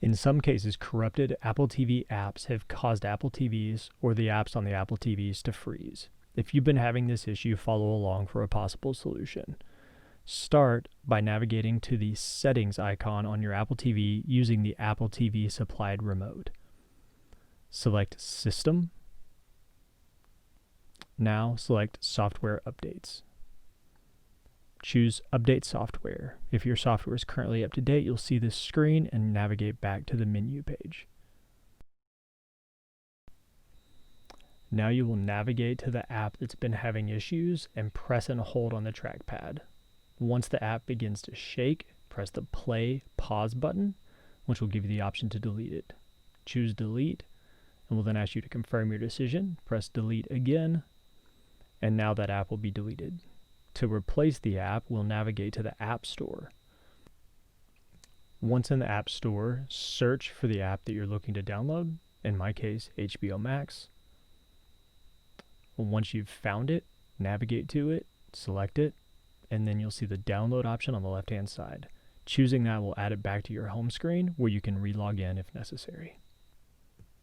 In some cases, corrupted Apple TV apps have caused Apple TVs or the apps on the Apple TVs to freeze. If you've been having this issue, follow along for a possible solution. Start by navigating to the settings icon on your Apple TV using the Apple TV supplied remote. Select System. Now select Software Updates. Choose Update Software. If your software is currently up to date, you'll see this screen and navigate back to the menu page. Now you will navigate to the app that's been having issues and press and hold on the trackpad. Once the app begins to shake, press the play pause button, which will give you the option to delete it. Choose Delete, and will then ask you to confirm your decision. Press Delete again, and now that app will be deleted. To replace the app, we'll navigate to the App Store. Once in the App Store, search for the app that you're looking to download, in my case, HBO Max. Once you've found it, navigate to it, select it, and then you'll see the download option on the left-hand side. Choosing that will add it back to your home screen where you can re-log in if necessary.